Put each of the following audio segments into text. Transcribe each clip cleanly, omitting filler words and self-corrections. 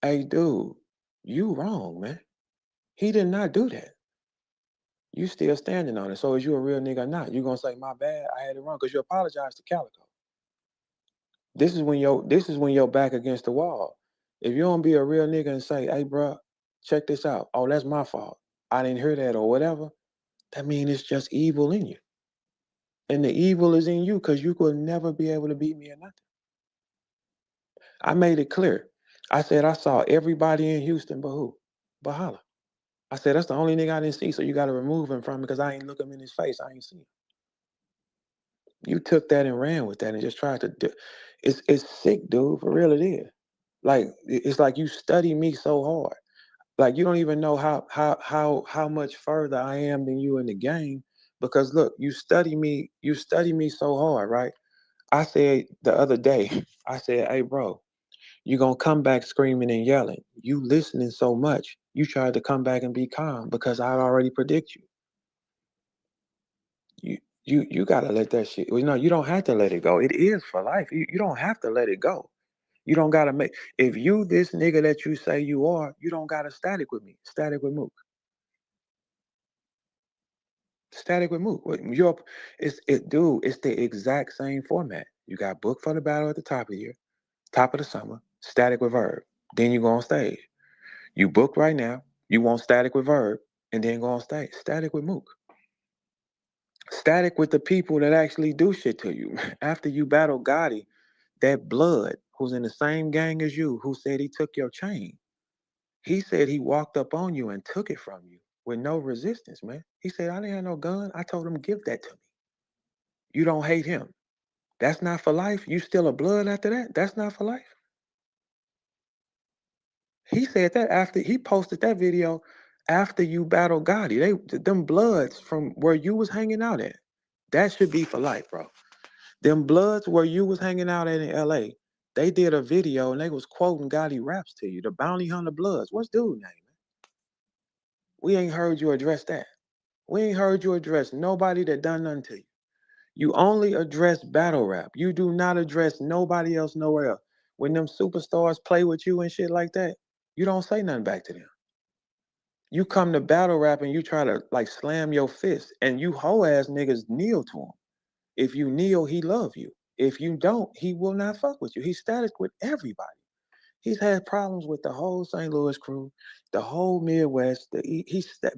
Hey, dude, you wrong, man. He did not do that. You still standing on it. So is you a real nigga or not? You gonna say, my bad, I had it wrong, because you apologize to Calico. This is when you're back against the wall. If you don't be a real nigga and say, hey, bro, check this out. Oh, that's my fault. I didn't hear that or whatever. That means it's just evil in you. And the evil is in you because you could never be able to beat me or nothing. I made it clear. I said I saw everybody in Houston but who? But Holla. I said that's the only nigga I didn't see, so you got to remove him from me because I ain't look him in his face. I ain't see him. You took that and ran with that and just tried to do. It's sick, dude. For real, it is. Like it's like you study me so hard. Like you don't even know how much further I am than you in the game. Because look, you study me so hard, right? I said the other day, I said, hey bro, you gonna come back screaming and yelling. You listening so much, you tried to come back and be calm because I already predict you. You gotta let that shit. Well, no, you don't have to let it go. It is for life. You don't have to let it go. You don't gotta make. If you this nigga that you say you are, you don't gotta static with me. Static with Mook. Static with Mook. Dude. It's the exact same format. You got book for the battle at the top of the year, top of the summer. Static with Verb. Then you go on stage. You book right now. You want static with Verb, and then go on stage. Static with Mook. Static with the people that actually do shit to you. After you battle Gotti, that blood who's in the same gang as you, who said he took your chain. He said he walked up on you and took it from you with no resistance, man. He said, I didn't have no gun. I told him, give that to me. You don't hate him. That's not for life. You still a blood after that? That's not for life. He said that after he posted that video after you battled Gotti. Them bloods from where you was hanging out at. That should be for life, bro. Them bloods where you was hanging out at in LA, they did a video and they was quoting Gotti raps to you. The Bounty Hunter Bloods. What's dude name, man? We ain't heard you address that. We ain't heard you address nobody that done nothing to you. You only address battle rap. You do not address nobody else nowhere else. When them superstars play with you and shit like that, you don't say nothing back to them. You come to battle rap and you try to like slam your fist and you hoe ass niggas kneel to him. If you kneel, he love you. If you don't, he will not fuck with you. He's static with everybody. He's had problems with the whole St. Louis crew, the whole Midwest.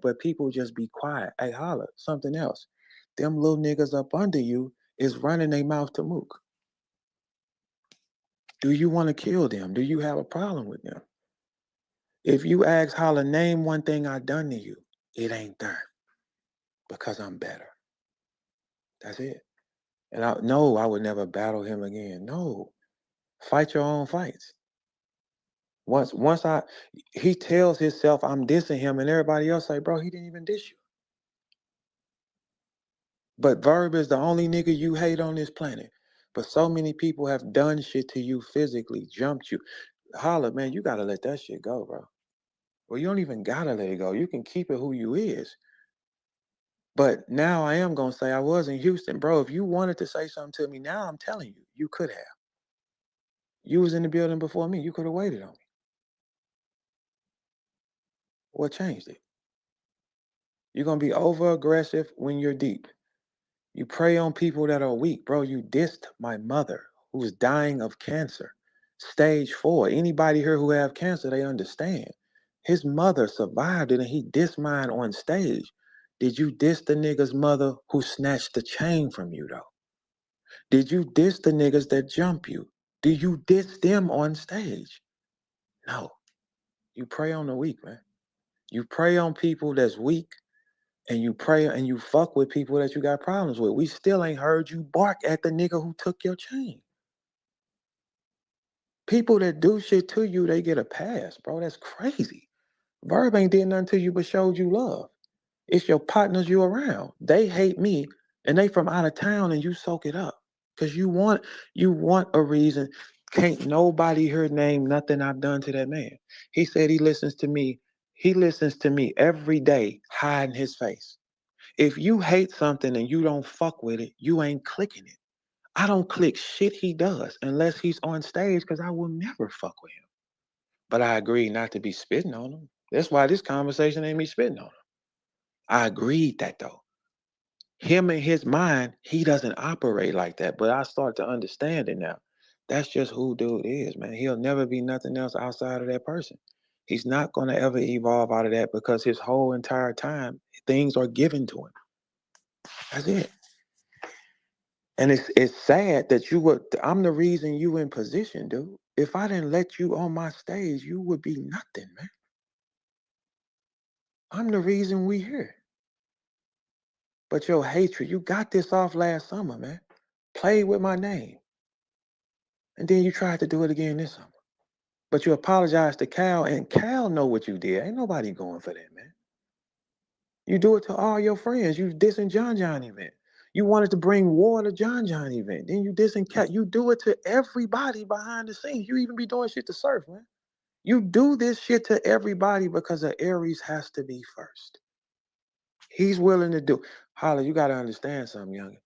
But people just be quiet. Hey, holla, something else. Them little niggas up under you is running their mouth to Mook. Do you want to kill them? Do you have a problem with them? If you ask Holla, name one thing I done to you, it ain't there because I'm better. That's it. And I would never battle him again. No, fight your own fights. Once he tells himself I'm dissing him, and everybody else say, bro, he didn't even diss you. But Verb is the only nigga you hate on this planet. But so many people have done shit to you physically, jumped you. Holla, man, you gotta let that shit go, bro. Well, you don't even gotta let it go. You can keep it who you is. But now I am gonna say I was in Houston, bro. If you wanted to say something to me now, I'm telling you, you could have. You was in the building before me. You could have waited on me. What changed it? You're gonna be over aggressive when you're deep. You prey on people that are weak, bro. You dissed my mother who's dying of cancer. Stage 4. Anybody here who have cancer, they understand. His mother survived it and he dissed mine on stage. Did you diss the nigga's mother who snatched the chain from you though? Did you diss the niggas that jump you? Do you diss them on stage? No. You prey on the weak, man. You prey on people that's weak and you pray and you fuck with people that you got problems with. We still ain't heard you bark at the nigga who took your chain. People that do shit to you, they get a pass, bro. That's crazy. Verb ain't did nothing to you but showed you love. It's your partners you around. They hate me and they from out of town and you soak it up. Cause you want a reason. Can't nobody here name nothing I've done to that man. He said he listens to me. He listens to me every day, hiding his face. If you hate something and you don't fuck with it, you ain't clicking it. I don't click shit he does unless he's on stage because I will never fuck with him. But I agreed not to be spitting on him. That's why this conversation ain't me spitting on him. I agreed that though. Him in his mind, he doesn't operate like that. But I start to understand it now. That's just who dude is, man. He'll never be nothing else outside of that person. He's not going to ever evolve out of that because his whole entire time, things are given to him. That's it. And it's sad that I'm the reason you in position, dude. If I didn't let you on my stage, you would be nothing, man. I'm the reason we here. But your hatred, you got this off last summer, man. Played with my name. And then you tried to do it again this summer. But you apologized to Cal, and Cal know what you did. Ain't nobody going for that, man. You do it to all your friends. You dissing John John event. You wanted to bring war to John John event. Then you dissing Cal. You do it to everybody behind the scenes. You even be doing shit to Surf, man. You do this shit to everybody because of Aries has to be first. He's willing to do. Holla, you got to understand something, youngin.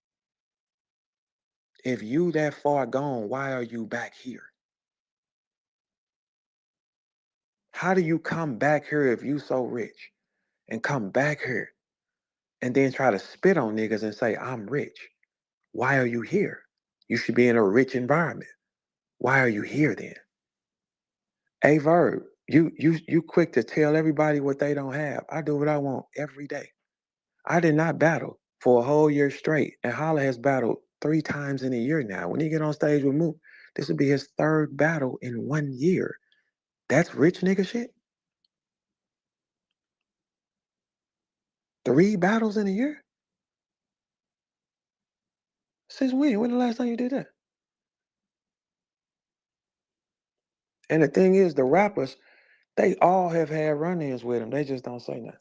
If you that far gone, why are you back here? How do you come back here if you so rich and come back here and then try to spit on niggas and say, I'm rich? Why are you here? You should be in a rich environment. Why are you here then? A verb, you quick to tell everybody what they don't have. I do what I want every day. I did not battle for a whole year straight, and Holla has battled 3 times in a year now. When he get on stage with Mook, this will be his 3rd battle in 1 year. That's rich nigga shit? 3 battles in a year? Since when? When the last time you did that? And the thing is, the rappers, they all have had run-ins with him. They just don't say nothing.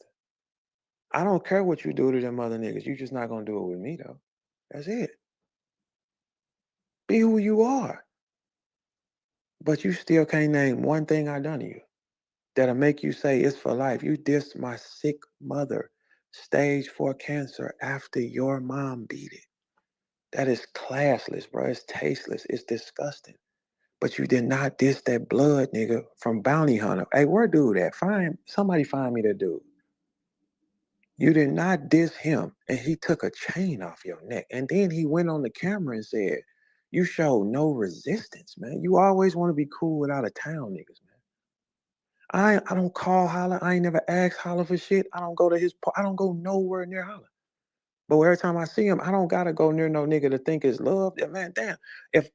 I don't care what you do to them other niggas. You just not gonna do it with me though. That's it. Be who you are. But you still can't name one thing I done to you that'll make you say it's for life. You dissed my sick mother, stage 4 cancer, after your mom beat it. That is classless, bro. It's tasteless. It's disgusting. But you did not diss that blood nigga from Bounty Hunter. Hey, where dude at? Somebody find me that dude. You did not diss him, and he took a chain off your neck. And then he went on the camera and said, you showed no resistance, man. You always want to be cool with out of town niggas, man. I don't call Holla. I ain't never asked Holla for shit. I don't go to I don't go nowhere near Holla. But every time I see him, I don't gotta go near no nigga to think it's love. Yeah, man, damn. If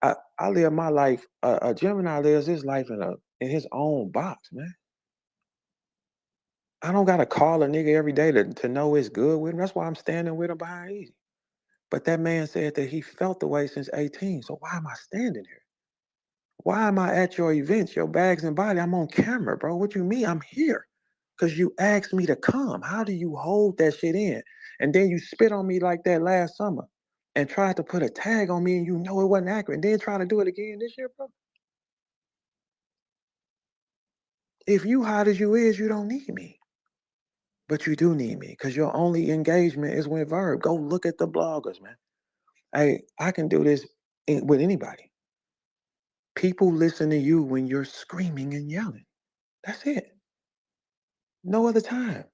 I live my life, a Gemini lives his life in his own box, man. I don't gotta call a nigga every day to know it's good with him. That's why I'm standing with him behind easy. But that man said that he felt the way since 18. So why am I standing here? Why am I at your events, your bags and body? I'm on camera, bro. What you mean? I'm here. Because you asked me to come. How do you hold that shit in? And then you spit on me like that last summer and tried to put a tag on me and you know it wasn't accurate. And then try to do it again this year, bro. If you hot as you is, you don't need me. But you do need me because your only engagement is with Verb. Go look at the bloggers, man. Hey, I can do this with anybody. People listen to you when you're screaming and yelling. That's it. No other time.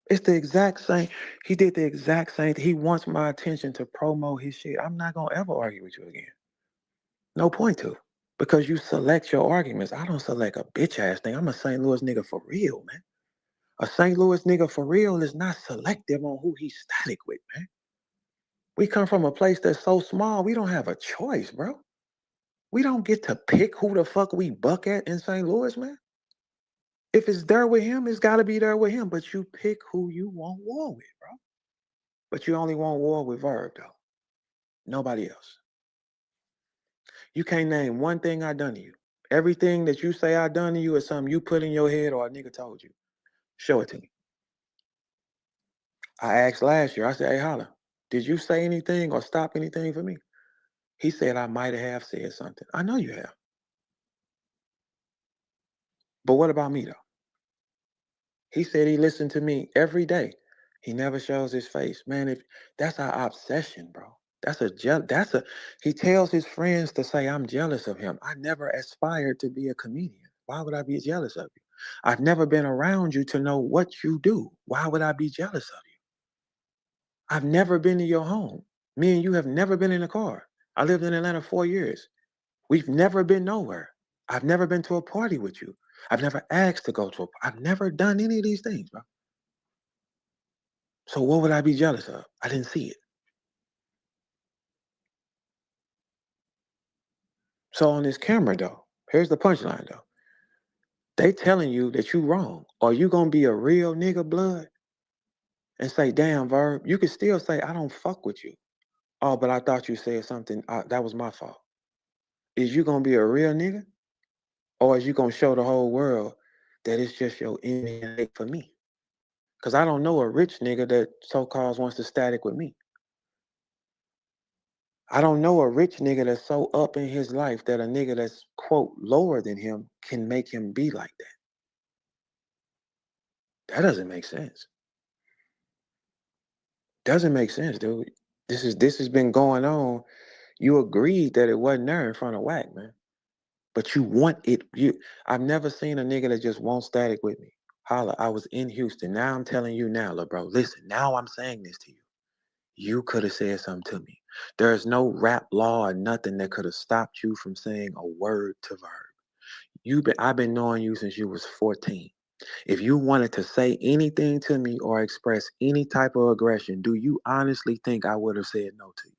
It's the exact same. He did the exact same. He wants my attention to promote his shit. I'm not gonna ever argue with you again. No point to. Because you select your arguments. I don't select a bitch ass thing. I'm a St. Louis nigga for real, man. A St. Louis nigga for real is not selective on who he's static with, man. We come from a place that's so small, we don't have a choice, bro. We don't get to pick who the fuck we buck at in St. Louis, man. If it's there with him, it's got to be there with him. But you pick who you want war with, bro. But you only want war with Verb, though. Nobody else. You can't name one thing I done to you. Everything that you say I done to you is something you put in your head or a nigga told you. Show it to me. I asked last year, I said, hey, Holla, did you say anything or stop anything for me? He said I might have said something. I know you have. But what about me, though? He said he listened to me every day. He never shows his face. Man, if that's our obsession, bro. He tells his friends to say I'm jealous of him. I never aspired to be a comedian. Why would I be jealous of you? I've never been around you to know what you do. Why would I be jealous of you? I've never been to your home. Me and you have never been in a car. I lived in Atlanta 4 years. We've never been nowhere. I've never been to a party with you. I've never asked to go to I've never done any of these things, bro. So what would I be jealous of? I didn't see it. So on this camera though, here's the punchline though. They telling you that you wrong. Are you gonna be a real nigga blood and say, damn, Verb? You can still say, I don't fuck with you. Oh, but I thought you said something. That was my fault. Is you gonna be a real nigga? Or is you gonna show the whole world that it's just your enemy for me? Because I don't know a rich nigga that so-called wants to static with me. I don't know a rich nigga that's so up in his life that a nigga that's, quote, lower than him can make him be like that. That doesn't make sense. Doesn't make sense, dude. This has been going on. You agreed that it wasn't there in front of Whack, man. But you want it. I've never seen a nigga that just won't static with me. Holla, I was in Houston. Now I'm telling you now, lil' bro. Listen, now I'm saying this to you. You could have said something to me. There is no rap law or nothing that could have stopped you from saying a word to Verb. I've been knowing you since you was 14. If you wanted to say anything to me or express any type of aggression, do you honestly think I would have said no to you?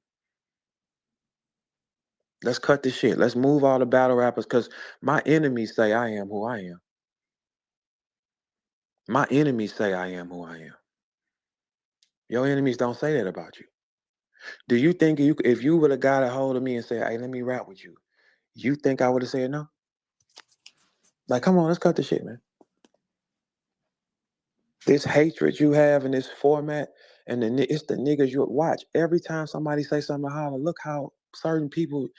Let's cut this shit. Let's move all the battle rappers because my enemies say I am who I am. My enemies say I am who I am. Your enemies don't say that about you. Do you think if you would have got a hold of me and said, hey, let me rap with you, you think I would have said no? Like, come on, let's cut the shit, man. This hatred you have in this format, and it's the niggas you watch. Every time somebody say something to Holla, look how certain people,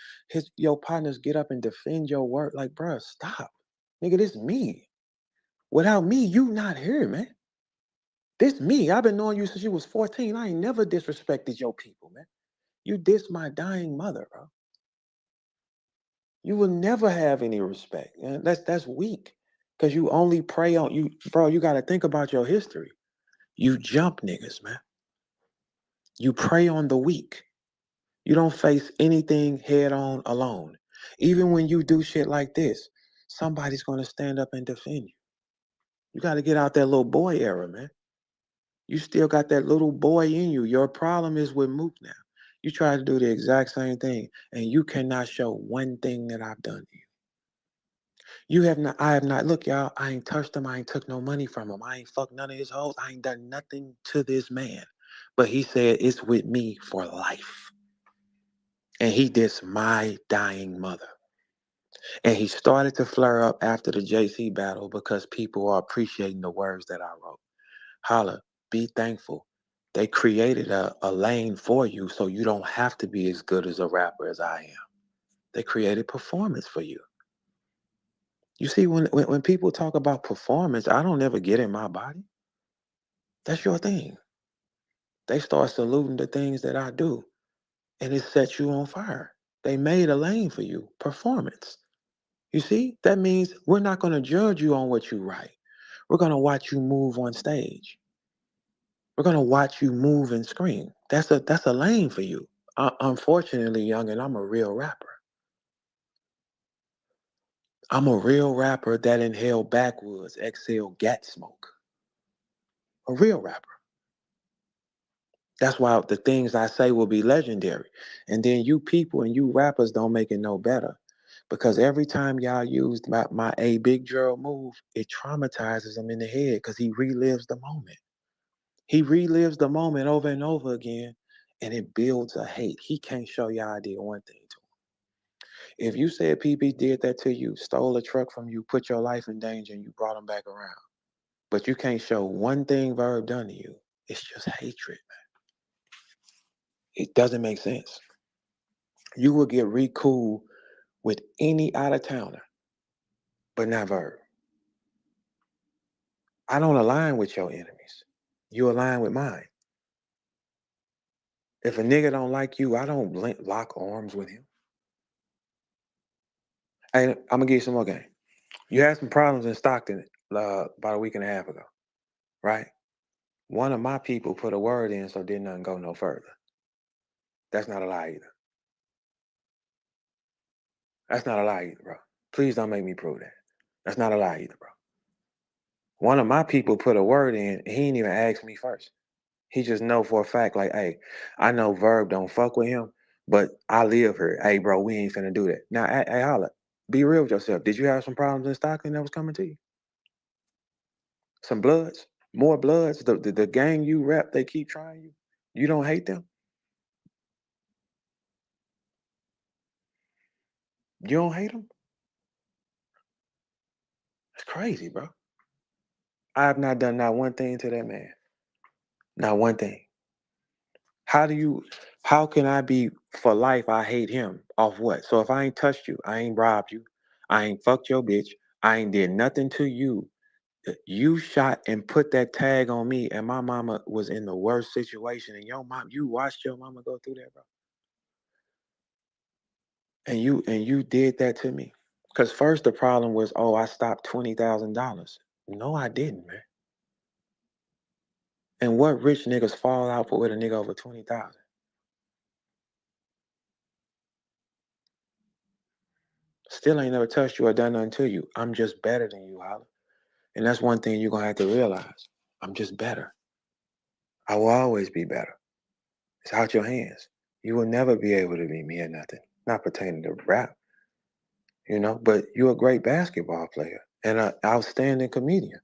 your partners get up and defend your work. Like, bruh, stop. Nigga, this me. Without me, you not here, man. This me. I've been knowing you since you was 14. I ain't never disrespected your people, man. You diss my dying mother, bro. You will never have any respect. And that's weak. Cause you only prey on you, bro. You gotta think about your history. You jump niggas, man. You prey on the weak. You don't face anything head on alone. Even when you do shit like this, somebody's gonna stand up and defend you. You gotta get out that little boy era, man. You still got that little boy in you. Your problem is with Mook now. You try to do the exact same thing, and you cannot show one thing that I've done to you. You have not, I have not, look, y'all, I ain't touched him. I ain't took no money from him. I ain't fucked none of his hoes. I ain't done nothing to this man. But he said it's with me for life. And he dissed my dying mother. And he started to flare up after the JC battle because people are appreciating the words that I wrote. Holla, be thankful. They created a lane for you so you don't have to be as good as a rapper as I am. They created performance for you. You see, when people talk about performance, I don't ever get in my body. That's your thing. They start saluting the things that I do, and it sets you on fire. They made a lane for you, performance. You see, that means we're not going to judge you on what you write. We're going to watch you move on stage. We're going to watch you move and scream. That's a lane for you. Unfortunately, young, and I'm a real rapper. I'm a real rapper that inhale backwoods, exhale gat smoke. A real rapper. That's why the things I say will be legendary. And then you people and you rappers don't make it no better. Because every time y'all use my A Big Gerald move, it traumatizes him in the head because he relives the moment. He relives the moment over and over again, and it builds a hate. He can't show y'all I did one thing to him. If you said PB did that to you, stole a truck from you, put your life in danger, and you brought him back around, but you can't show one thing Verb done to you, it's just hatred, man. It doesn't make sense. You will get re-cool with any out-of-towner, but not Verb. I don't align with your enemies. You align with mine. If a nigga don't like you, I don't lock arms with him. Hey, I'm gonna give you some more game. You had some problems in Stockton about a week and a half ago, right? One of my people put a word in, so did nothing go no further. That's not a lie either. That's not a lie either, bro. Please don't make me prove that. That's not a lie either, bro. One of my people put a word in, and he didn't even ask me first. He just know for a fact, like, hey, I know Verb don't fuck with him, but I live here. Hey, bro, we ain't finna do that. Now, hey, holla, be real with yourself. Did you have some problems in Stockton that was coming to you? Some bloods? More bloods? The gang you rep, they keep trying you? You don't hate them? You don't hate them? It's crazy, bro. I have not done not one thing to that man. Not one thing. How can I be for life I hate him off what? So if I ain't touched you, I ain't robbed you, I ain't fucked your bitch, I ain't did nothing to you. You shot and put that tag on me, and my mama was in the worst situation, and you watched your mama go through that, bro. And you did that to me. Cause first the problem was, oh, I stopped $20,000. No, I didn't, man. And what rich niggas fall out with a nigga over 20,000? Still ain't never touched you or done nothing to you. I'm just better than you, Holly. And that's one thing you're gonna have to realize. I'm just better. I will always be better. It's out your hands. You will never be able to beat me at nothing. Not pertaining to rap, but you're a great basketball player and an outstanding comedian.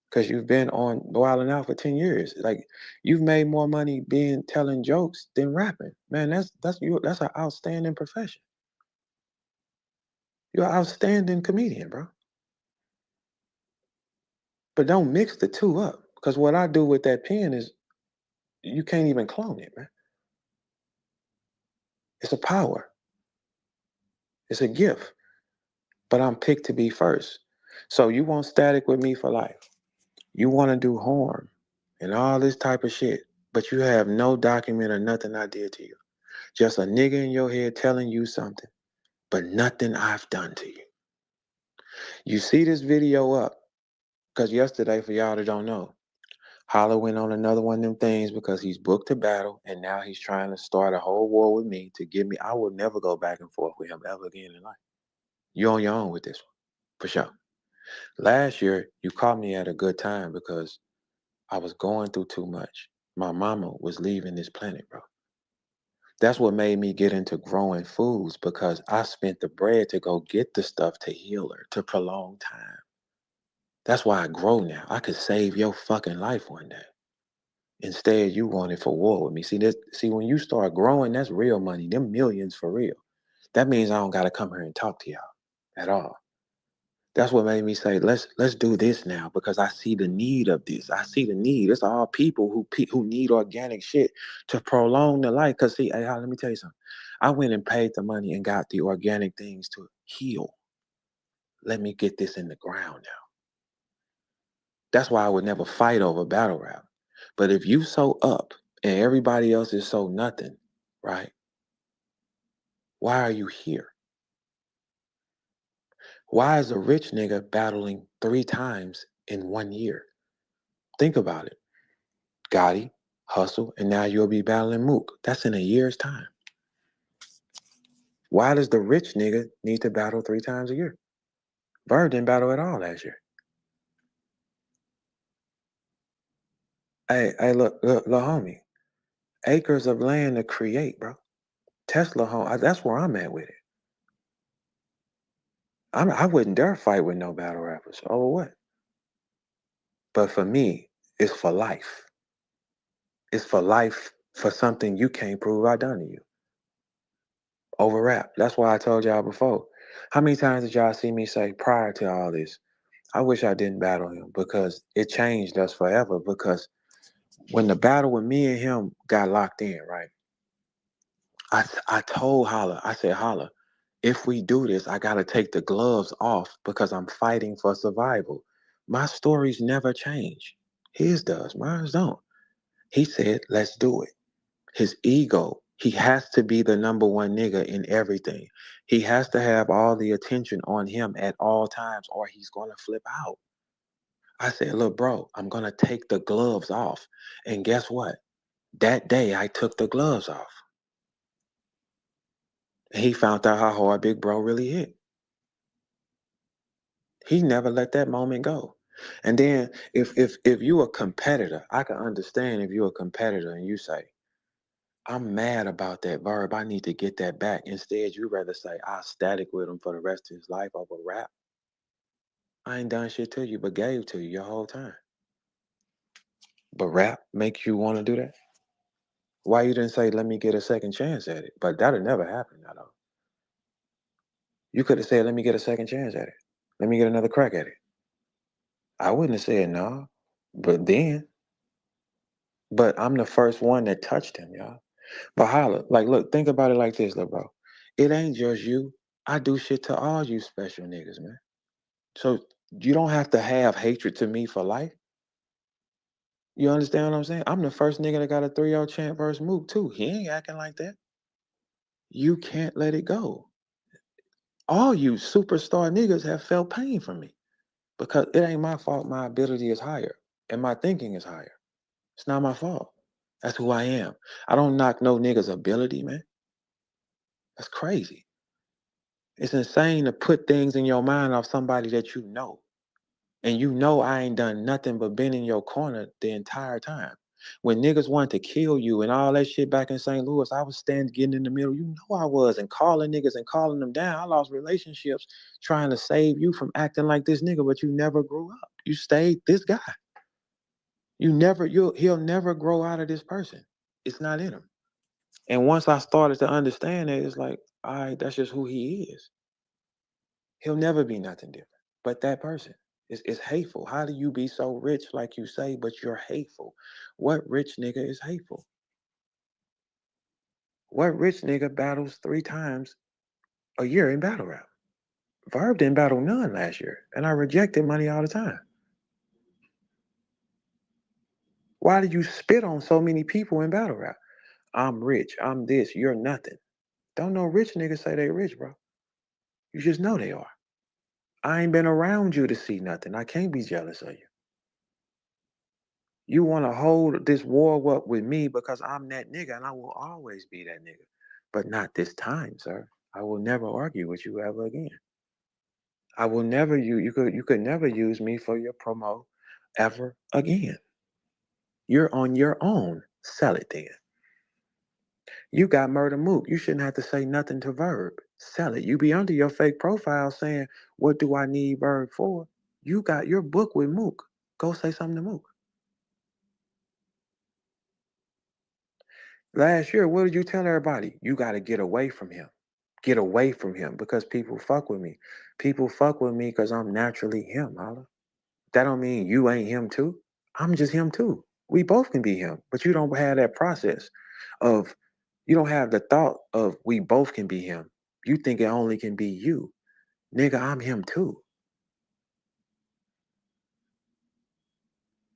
Because you've been on Wildin' Out for 10 years. Like you've made more money telling jokes than rapping. Man, that's an outstanding profession. You're an outstanding comedian, bro. But don't mix the two up. Because what I do with that pen is you can't even clone it, man. It's a power. It's a gift. But I'm picked to be first. So you want static with me for life. You want to do harm and all this type of shit. But you have no document or nothing I did to you. Just a nigga in your head telling you something, but nothing I've done to you. You see this video up, because yesterday, for y'all that don't know, Holla went on another one of them things because he's booked to battle, and now he's trying to start a whole war with me to get me. I will never go back and forth with him ever again in life. You're on your own with this one, for sure. Last year, you caught me at a good time because I was going through too much. My mama was leaving this planet, bro. That's what made me get into growing foods because I spent the bread to go get the stuff to heal her, to prolong time. That's why I grow now. I could save your fucking life one day. Instead, you wanted for war with me. See, when you start growing, that's real money. Them millions for real. That means I don't gotta come here and talk to y'all at all. That's what made me say, let's do this now because I see the need of this. I see the need. It's all people who need organic shit to prolong the life. Cause see, hey, let me tell you something. I went and paid the money and got the organic things to heal. Let me get this in the ground now. That's why I would never fight over battle rap. But if you so up and everybody else is so nothing, right? Why are you here? Why is a rich nigga battling 3 times in 1 year? Think about it. Gotti, Hustle, and now you'll be battling Mook. That's in a year's time. Why does the rich nigga need to battle 3 times a year? Bird didn't battle at all last year. Hey, look, homie. Acres of land to create, bro. Tesla home. That's where I'm at with it. I wouldn't dare fight with no battle rappers. Oh, what? But for me, it's for life. It's for life for something you can't prove I done to you. Over rap. That's why I told y'all before. How many times did y'all see me say prior to all this, I wish I didn't battle him because it changed us forever. Because when the battle with me and him got locked in, right? I told Holla, I said, Holla, if we do this, I got to take the gloves off because I'm fighting for survival. My stories never change. His does, mine don't. He said, let's do it. His ego He has to be the number one nigga in everything. He has to have all the attention on him at all times or he's going to flip out. I said, look, bro, I'm going to take the gloves off. And guess what? That day I took the gloves off. And he found out how hard Big Bro really hit. He never let that moment go. And then if you a competitor, I can understand if you're a competitor and you say, I'm mad about that verb. I need to get that back. Instead, you rather say, I'll static with him for the rest of his life over rap. I ain't done shit to you, but gave to you your whole time. But rap makes you want to do that? Why you didn't say, let me get a second chance at it? But that'll never happen, I know. You could have said, let me get a second chance at it. Let me get another crack at it. I wouldn't have said no, but then. But I'm the first one that touched him, y'all. But holla, like, look, think about it like this, little bro. It ain't just you. I do shit to all you special niggas, man. So you don't have to have hatred to me for life. You understand what I'm saying? I'm the first nigga that got a 3-0 champ versus Mook, too. He ain't acting like that. You can't let it go. All you superstar niggas have felt pain from me because it ain't my fault. My ability is higher and my thinking is higher. It's not my fault. That's who I am. I don't knock no nigga's ability, man. That's crazy. It's insane to put things in your mind off somebody that you know. And you know I ain't done nothing but been in your corner the entire time. When niggas wanted to kill you and all that shit back in St. Louis, I was standing getting in the middle. You know I was, and calling niggas and calling them down. I lost relationships trying to save you from acting like this nigga, but you never grew up. You stayed this guy. He'll never grow out of this person. It's not in him. And once I started to understand it, it's like, all right, that's just who he is. He'll never be nothing different but that person. It's hateful. How do you be so rich like you say, but you're hateful? What rich nigga is hateful? What rich nigga battles 3 times a year in battle rap? Verb didn't battle none last year, and I rejected money all the time. Why did you spit on so many people in battle rap? I'm rich, I'm this, you're nothing. Don't no rich niggas say they rich, bro. You just know they are. I ain't been around you to see nothing. I can't be jealous of you. You want to hold this war up with me because I'm that nigga and I will always be that nigga. But not this time, sir. I will never argue with you ever again. I will never you could never use me for your promo ever again. You're on your own. Sell it then. You got Murder Mook. You shouldn't have to say nothing to Verb. Sell it. You be under your fake profile saying, what do I need Verb for? You got your book with Mook. Go say something to Mook. Last year, what did you tell everybody? You got to get away from him. Get away from him because people fuck with me. People fuck with me because I'm naturally him, Holla. That don't mean you ain't him too. I'm just him too. We both can be him, but you don't have that process of, you don't have the thought of we both can be him. You think it only can be you. Nigga, I'm him too.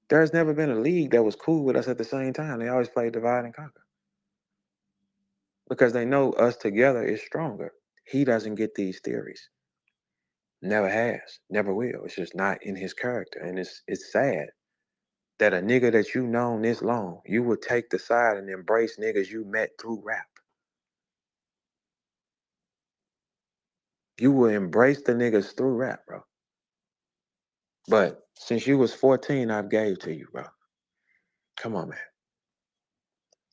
There's never been a league that was cool with us at the same time. They always play divide and conquer because they know us together is stronger. He doesn't get these theories. Never has, never will. It's just not in his character. And it's sad that a nigga that you known this long, you would take the side and embrace niggas you met through rap. You will embrace the niggas through rap, bro. But since you was 14, I've gave to you, bro. Come on, man.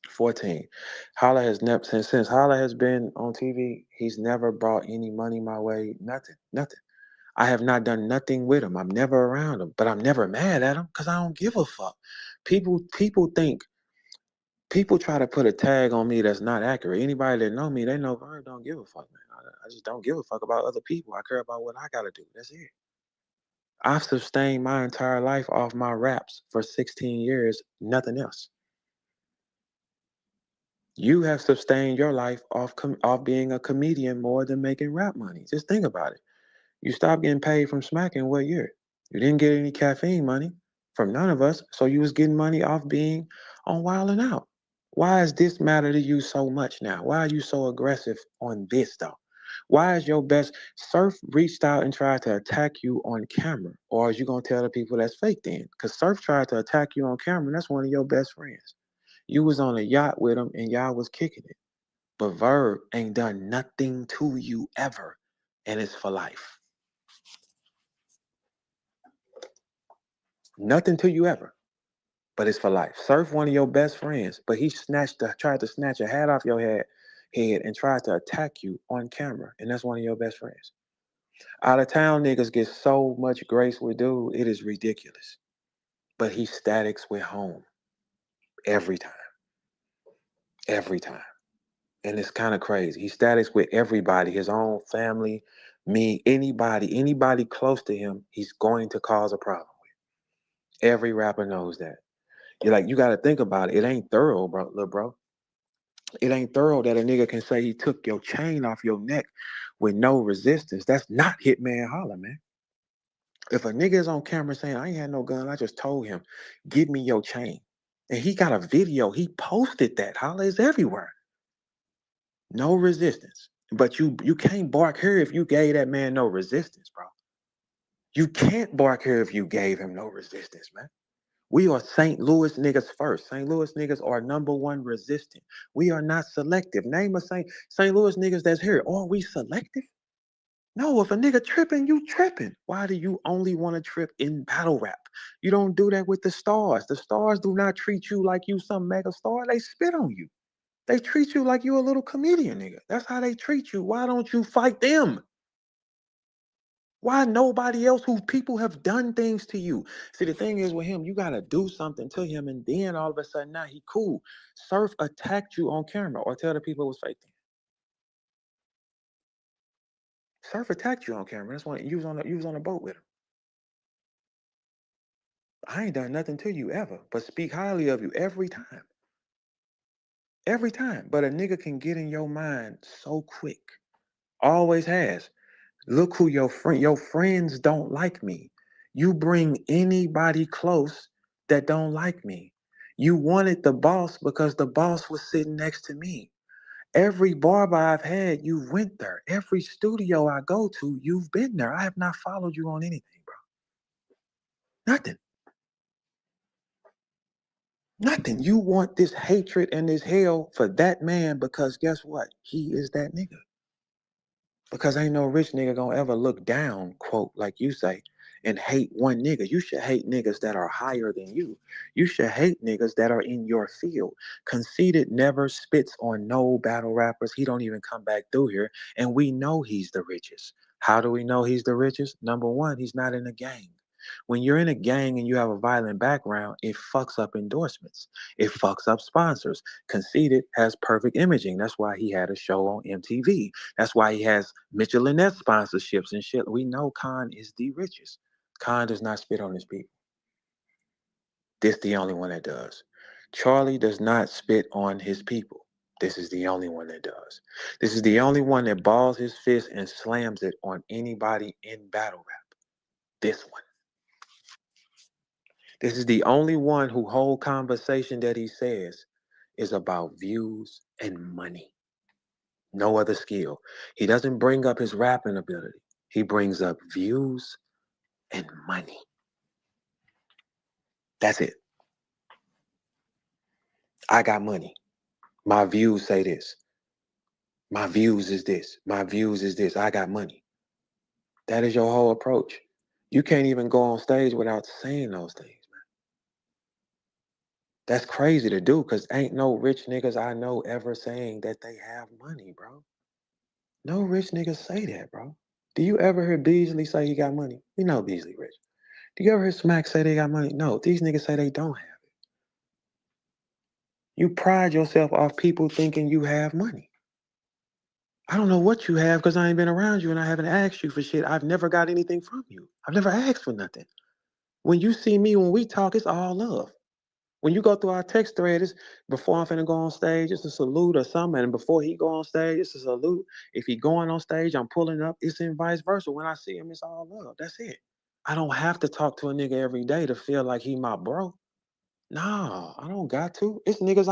14. Holla has never since Holla has been on TV, he's never brought any money my way. Nothing. Nothing. I have not done nothing with him. I'm never around him, but I'm never mad at him because I don't give a fuck. People try to put a tag on me that's not accurate. Anybody that know me, they know I don't give a fuck, man. I just don't give a fuck about other people. I care about what I gotta do. That's it. I've sustained my entire life off my raps for 16 years, nothing else. You have sustained your life off being a comedian more than making rap money. Just think about it. You stopped getting paid from smacking what year? You didn't get any caffeine money from none of us, so you was getting money off being on Wild 'N Out. Why does this matter to you so much now? Why are you so aggressive on this though? Why is your best Surf reached out and tried to attack you on camera? Or is you gonna tell the people that's fake then? Because Surf tried to attack you on camera, and that's one of your best friends. You was on a yacht with him and y'all was kicking it. But Verb ain't done nothing to you ever. And it's for life. Nothing to you ever. But it's for life. Surf one of your best friends, but he tried to snatch a hat off your head and tried to attack you on camera. And that's one of your best friends. Out of town niggas get so much grace with dude, it is ridiculous. But he statics with home every time. Every time. And it's kind of crazy. He statics with everybody, his own family, me, anybody close to him, he's going to cause a problem with. Every rapper knows that. You're like, you got to think about it. It ain't thorough, bro, little bro. It ain't thorough that a nigga can say he took your chain off your neck with no resistance. That's not Hitman Holla, man. If a nigga is on camera saying, I ain't had no gun, I just told him, give me your chain. And he got a video, he posted that. Holla is everywhere. No resistance. But you can't bark here if you gave that man no resistance, bro. You can't bark here if you gave him no resistance, man. We are St. Louis niggas first. St. Louis niggas are number one resistant. We are not selective. Name a St. Louis niggas that's here. Are we selective? No, if a nigga tripping, you tripping. Why do you only want to trip in battle rap? You don't do that with the stars. The stars do not treat you like you some mega star. They spit on you. They treat you like you a little comedian, nigga. That's how they treat you. Why don't you fight them? Why nobody else who people have done things to you? See, the thing is with him, you gotta do something to him, and then all of a sudden now he cool. Surf attacked you on camera, or tell the people it was fake. Surf attacked you on camera. That's when you was on a boat with him. I ain't done nothing to you ever, but speak highly of you every time. Every time. But a nigga can get in your mind so quick. Always has. Look who your friends don't like me. You bring anybody close that don't like me. You wanted the boss because the boss was sitting next to me. Every barber I've had, you went there. Every studio I go to, you've been there. I have not followed you on anything, bro. Nothing. Nothing. You want this hatred and this hell for that man because guess what? He is that nigga. Because ain't no rich nigga gonna ever look down, quote, like you say, and hate one nigga. You should hate niggas that are higher than you. You should hate niggas that are in your field. Conceited never spits on no battle rappers. He don't even come back through here. And we know he's the richest. How do we know he's the richest? Number one, he's not in a gang. When you're in a gang and you have a violent background, it fucks up endorsements. It fucks up sponsors. Conceited has perfect imaging. That's why he had a show on MTV. That's why he has Mitchell and Ness sponsorships and shit. We know Khan is the richest. Khan does not spit on his people. This the only one that does. Charlie does not spit on his people. This is the only one that does. This is the only one that balls his fist and slams it on anybody in battle rap. This one. This is the only one who whole conversation that he says is about views and money. No other skill. He doesn't bring up his rapping ability. He brings up views and money. That's it. I got money. My views say this. My views is this. My views is this. I got money. That is your whole approach. You can't even go on stage without saying those things, man. That's crazy to do because ain't no rich niggas I know ever saying that they have money, bro. No rich niggas say that, bro. Do you ever hear Beasley say he got money? We know Beasley rich. Do you ever hear Smack say they got money? No, these niggas say they don't have it. You pride yourself off people thinking you have money. I don't know what you have because I ain't been around you and I haven't asked you for shit. I've never got anything from you. I've never asked for nothing. When you see me, when we talk, it's all love. When you go through our text thread, it's before I'm finna go on stage, it's a salute or something. And before he go on stage, it's a salute. If he going on stage, I'm pulling up. It's in vice versa. When I see him, it's all love. That's it. I don't have to talk to a nigga every day to feel like he my bro. Nah, I don't got to. It's niggas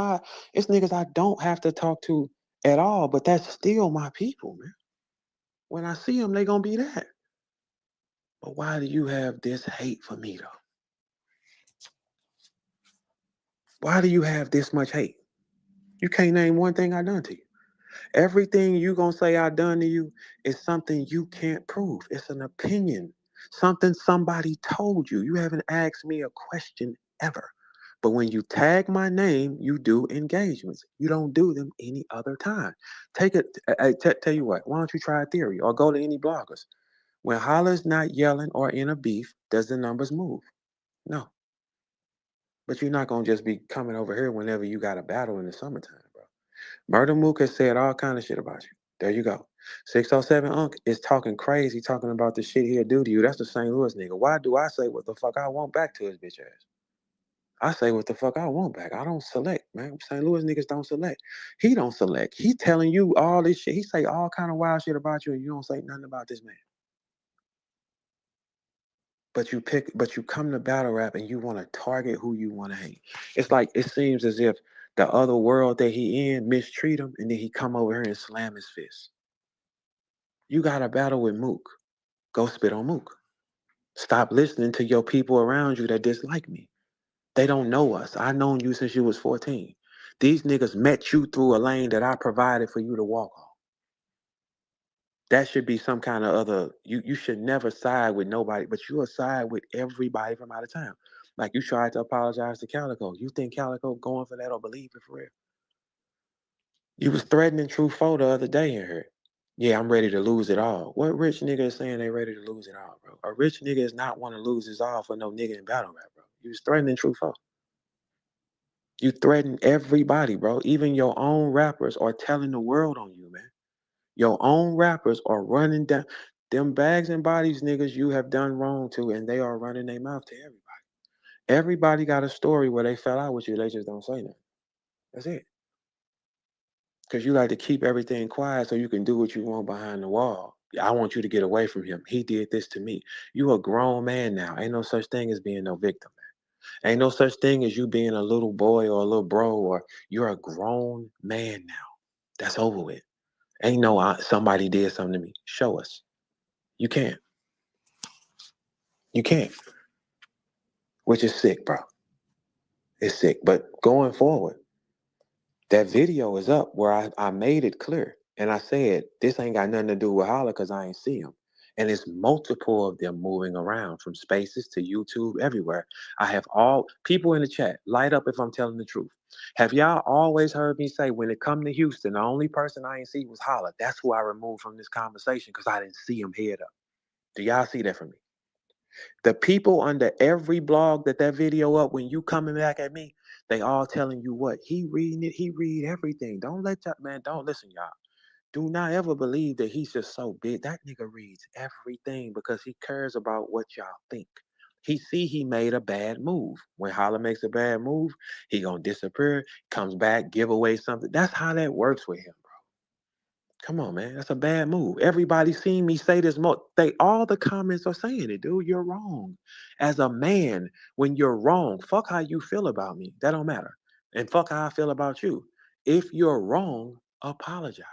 I don't have to talk to at all, but that's still my people, man. When I see them, they gonna be that. But why do you have this hate for me though? Why do you have this much hate? You can't name one thing I done to you. Everything you gonna say I done to you is something you can't prove. It's an opinion. Something somebody told you. You haven't asked me a question ever. But when you tag my name, you do engagements. You don't do them any other time. Take it. Tell you what. Why don't you try a theory or go to any bloggers? When Holla's not yelling or in a beef, does the numbers move? No. But you're not gonna just be coming over here whenever you got a battle in the summertime, bro. Murder Mook has said all kind of shit about you. There you go. 607 Unc is talking crazy, talking about the shit he'll do to you. That's the St. Louis nigga. Why do I say what the fuck I want back to his bitch ass? I say what the fuck I want back. I don't select, man. St. Louis niggas don't select. He don't select. He telling you all this shit. He say all kind of wild shit about you, and you don't say nothing about this man. But you come to battle rap and you want to target who you want to hate. It's like it seems as if the other world that he in mistreat him, and then he come over here and slam his fist. You got a battle with Mook. Go spit on Mook. Stop listening to your people around you that dislike me. They don't know us. I known you since you was 14. These niggas met you through a lane that I provided for you to walk on. That should be some kind of other. You should never side with nobody, but you'll side with everybody from out of town. Like you tried to apologize to Calico. You think Calico going for that or believe it for real? You was threatening True Foe the other day in here. Yeah, I'm ready to lose it all. What rich nigga is saying they ready to lose it all, bro? A rich nigga is not want to lose his all for no nigga in battle rap, bro. You was threatening True Foe. You threaten everybody, bro. Even your own rappers are telling the world on you, man. Your own rappers are running down them bags and bodies niggas you have done wrong to, and they are running their mouth to everybody. Everybody got a story where they fell out with you. They just don't say nothing. That's it. Because you like to keep everything quiet so you can do what you want behind the wall. I want you to get away from him. He did this to me. You a grown man now. Ain't no such thing as being no victim. Ain't no such thing as you being a little boy or a little bro, or you're a grown man now. That's over with. Ain't no somebody did something to me. Show us. You can't. You can't. Which is sick, bro. It's sick. But going forward, that video is up where I made it clear. And I said, this ain't got nothing to do with Holla because I ain't see him. And it's multiple of them moving around from spaces to YouTube, everywhere. I have all people in the chat, light up if I'm telling the truth. Have y'all always heard me say when it come to Houston, the only person I ain't see was Holla? That's who I removed from this conversation because I didn't see him head up. Do y'all see that from me? The people under every blog that video up when you coming back at me, they all telling you what he reading it. He read everything. Don't let that man. Don't listen, y'all. Do not ever believe that he's just so big. That nigga reads everything because he cares about what y'all think. He see he made a bad move. When Holla makes a bad move, he gonna disappear, comes back, give away something. That's how that works with him. Come on, man. That's a bad move. Everybody seen me say this. They all the comments are saying it, dude. You're wrong. As a man, when you're wrong, fuck how you feel about me. That don't matter. And fuck how I feel about you. If you're wrong, apologize.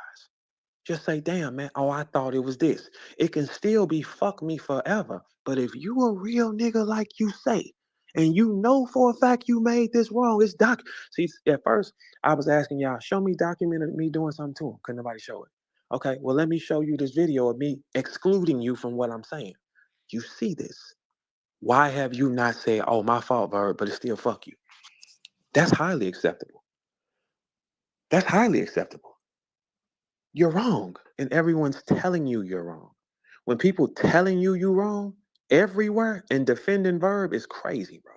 Just say, damn, man. Oh, I thought it was this. It can still be fuck me forever. But if you a real nigga like you say, and you know for a fact you made this wrong, it's doc. See, at first I was asking y'all, show me documented me doing something to him. Couldn't nobody show it. Okay, well, let me show you this video of me excluding you from what I'm saying. You see this. Why have you not said, oh, my fault, Verb, but it's still fuck you? That's highly acceptable. That's highly acceptable. You're wrong. And everyone's telling you you're wrong. When people telling you wrong everywhere and defending Verb is crazy, bro.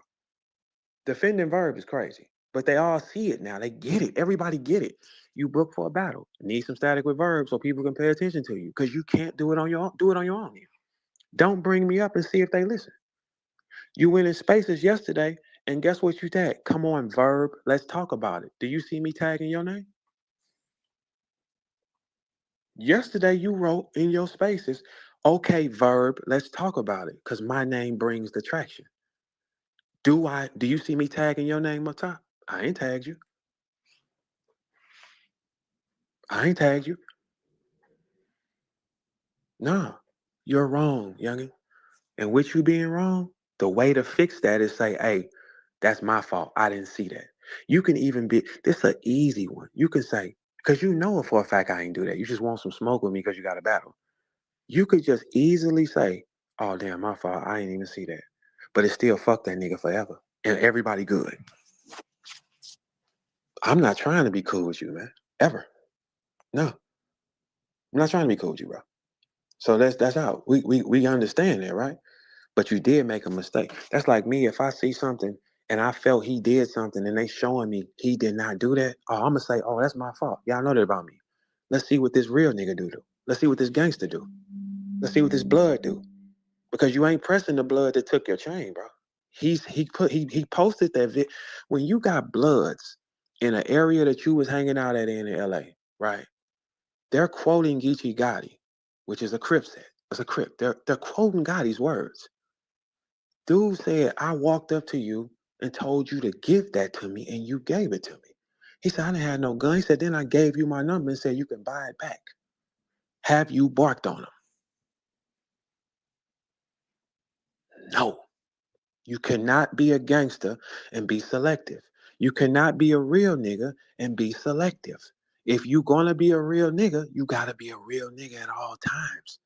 Defending Verb is crazy. But they all see it now. They get it. Everybody get it. You book for a battle. Need some static with Verb so people can pay attention to you. Because you can't do it on your own. Do it on your own. Don't bring me up and see if they listen. You went in spaces yesterday, and guess what you tagged? Come on, Verb. Let's talk about it. Do you see me tagging your name? Yesterday you wrote in your spaces, okay, Verb, let's talk about it. Because my name brings the traction. Do you see me tagging your name up top? I ain't tagged you. I ain't tagged you. No, you're wrong, youngin. And with you being wrong, the way to fix that is say, hey, that's my fault. I didn't see that. You can even be, this an easy one. You can say, because you know for a fact I ain't do that. You just want some smoke with me because you got a battle. You could just easily say, oh, damn, my fault. I ain't even see that. But it's still fuck that nigga forever. And everybody good. I'm not trying to be cool with you, man. Ever. No. I'm not trying to be cool with you, bro. So that's how we understand that, right? But you did make a mistake. That's like me. If I see something and I felt he did something and they showing me he did not do that, oh, I'm gonna say, oh, that's my fault. Y'all know that about me. Let's see what this real nigga do. Let's see what this gangster do. Let's see what this blood do. Because you ain't pressing the blood that took your chain, bro. He posted that when you got bloods in an area that you was hanging out at in LA, right? They're quoting Geechee Gotti, which is a Crip set. It's a Crip. They're quoting Gotti's words. Dude said, I walked up to you and told you to give that to me, and you gave it to me. He said, I didn't have no gun. He said, then I gave you my number and said you can buy it back. Have you barked on him? No. You cannot be a gangster and be selective. You cannot be a real nigga and be selective. If you gonna be a real nigga, you gotta be a real nigga at all times.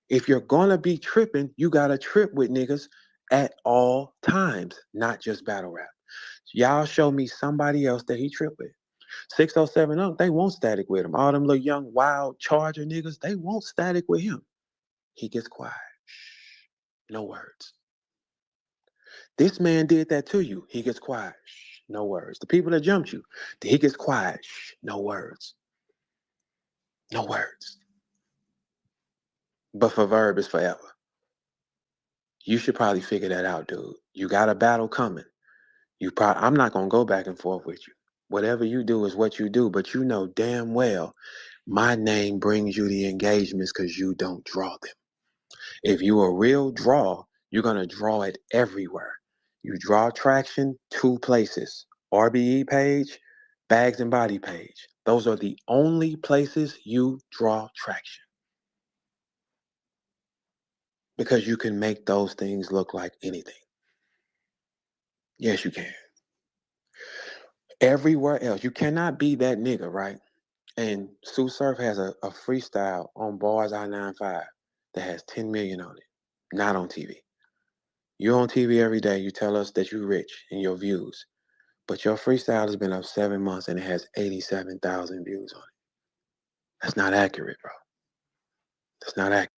If you're gonna be tripping, you gotta trip with niggas at all times, not just battle rap. Y'all show me somebody else that he tripped with. 607 up, they won't static with him. All them little young wild charger niggas, they won't static with him. He gets quiet. Shh. No words. This man did that to you. He gets quiet. Shh. No words. The people that jumped you, he gets quiet. Shh. No words. No words. But for Verb, it's forever. You should probably figure that out, dude. You got a battle coming. I'm not gonna go back and forth with you. Whatever you do is what you do, but you know damn well my name brings you the engagements because you don't draw them. If you a real draw, you're gonna draw it everywhere. You draw traction 2 places: RBE page, bags and body page. Those are the only places you draw traction because you can make those things look like anything. Yes, you can. Everywhere else, you cannot be that nigga, right? And Sue Surf has a freestyle on Bars I-95 that has 10 million on it, not on TV. You're on TV every day. You tell us that you're rich in your views, but your freestyle has been up 7 months and it has 87,000 views on it. That's not accurate, bro. That's not accurate.